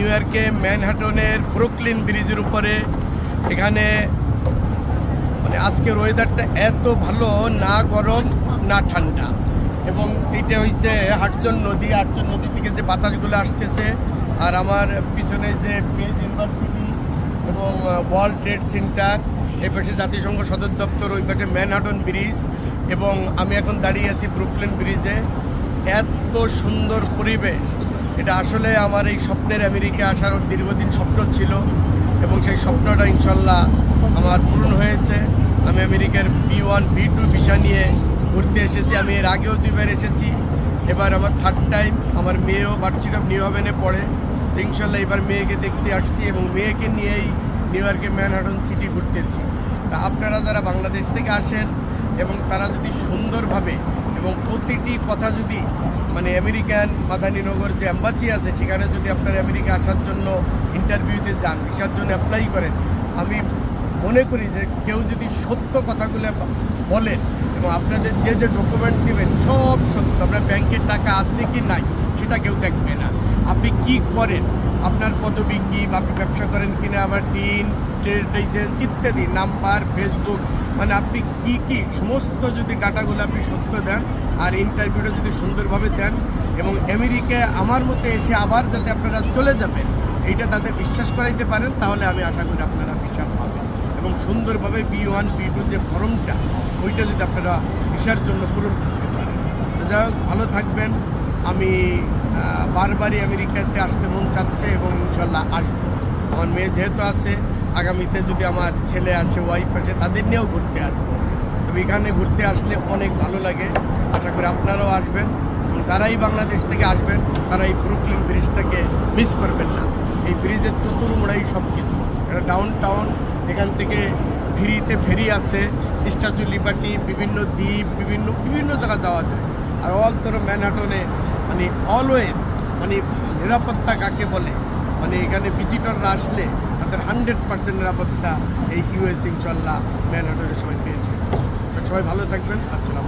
New ইয়র্কে ম্যানহাটনের Brooklyn ব্রিজের উপরে। এখানে মানে আজকের ওয়েদারটা এত ভালো, না গরম না ঠান্ডা। এবং এইটা হচ্ছে হাডসন নদী থেকে যে বাতাসগুলো আসতেছে। আর আমার পিছনে যে পেজ ইউনিভার্সিটি এবং ওয়ার্ল্ড ট্রেড সেন্টার, এই পাশে জাতিসংঘ সদর দপ্তর, ওই পাশে ম্যানহাটন ব্রিজ, এবং আমি এখন দাঁড়িয়ে আছি ব্রুকলিন ব্রিজে। এত সুন্দর পরিবেশ, এটা আসলে আমার এই স্বপ্নের আমেরিকা আসার দীর্ঘদিন স্বপ্ন ছিল, এবং সেই স্বপ্নটা ইনশাল্লাহ আমার পূরণ হয়েছে। আমি আমেরিকার B1 B2 ভিসা নিয়ে ঘুরতে এসেছি। আমি এর আগেও 2বার এসেছি, এবার আমার 3rd টাইম। আমার মেয়েও ভার্সিটি অফ নিউ হ্যাভেনে পড়ে। ইনশাল্লাহ এবার মেয়েকে দেখতে আসছি এবং মেয়েকে নিয়েই নিউ ইয়র্কে ম্যানহাটন সিটি ঘুরতেছি। তা আপনারা যারা বাংলাদেশ থেকে আসেন এবং তারা যদি সুন্দরভাবে এবং প্রতিটি কথা যদি মানে আমেরিকান মাদানীনগর যে অ্যাম্বাসি আছে সেখানে যদি আপনারা আমেরিকা আসার জন্য ইন্টারভিউতে যান, ভিসার জন্য অ্যাপ্লাই করেন, আমি মনে করি যে কেউ যদি সত্য কথাগুলো বলেন এবং আপনাদের যে যে ডকুমেন্ট দেবেন সব সত্য, আপনার ব্যাংকের টাকা আছে কি নাই সেটা কেউ দেখবে না। আপনি কি করেন, আপনার পদবি কী, আপনি ব্যবসা করেন কিনা, আমার টিন, ট্রেড লাইসেন্স ইত্যাদি, নাম্বার, ফেসবুক, মানে আপনি কি সমস্ত যদি ডাটাগুলো আপনি সত্য দেন আর ইন্টারভিউটা যদি সুন্দরভাবে দেন এবং আমেরিকায় আমার মতো এসে আবার যাতে আপনারা চলে যাবেন এইটা তাদের বিশ্বাস করাইতে পারেন, তাহলে আমি আশা করি আপনারা ভিসা পাবেন। এবং সুন্দরভাবে B1 B2 যে ফর্মটা ওইটা যদি আপনারা ভিসার জন্য পূরণ করতে পারেন। তো যাই হোক, ভালো থাকবেন। আমি বারবারই আমেরিকাতে আসতে মন চাচ্ছে এবং ইনশাল্লাহ আসবো। আমার মেয়ে যেহেতু আছে, আগামীতে যদি আমার ছেলে আসে, ওয়াইফ আসে, তাদের নিয়েও ঘুরতে আসবো। তবে এখানে ঘুরতে আসলে অনেক ভালো লাগে। আশা করি আপনারাও আসবেন, এবং যারাই বাংলাদেশ থেকে আসবেন তারা এই ব্রুকলিন ব্রিজটাকে মিস করবেন না। এই ব্রিজের চতুর্মুড়াই সব কিছু, এটা ডাউন টাউন। এখান থেকে ফ্রিতে ফেরি আছে, স্ট্যাচু লিবার্টি, বিভিন্ন দ্বীপ, বিভিন্ন জায়গা যাওয়া যায়। আর অল তোর ম্যানহাটনে মানে অলওয়েজ মানে নিরাপত্তা কাকে বলে, মানে এখানে ভিজিটররা আসলে তাদের 100% নিরাপত্তা এই ইউএস ইনশাল্লাহ ম্যানহাটনে সবাই পেয়েছে। সবাই ভালো থাকবেন। আসসালাম।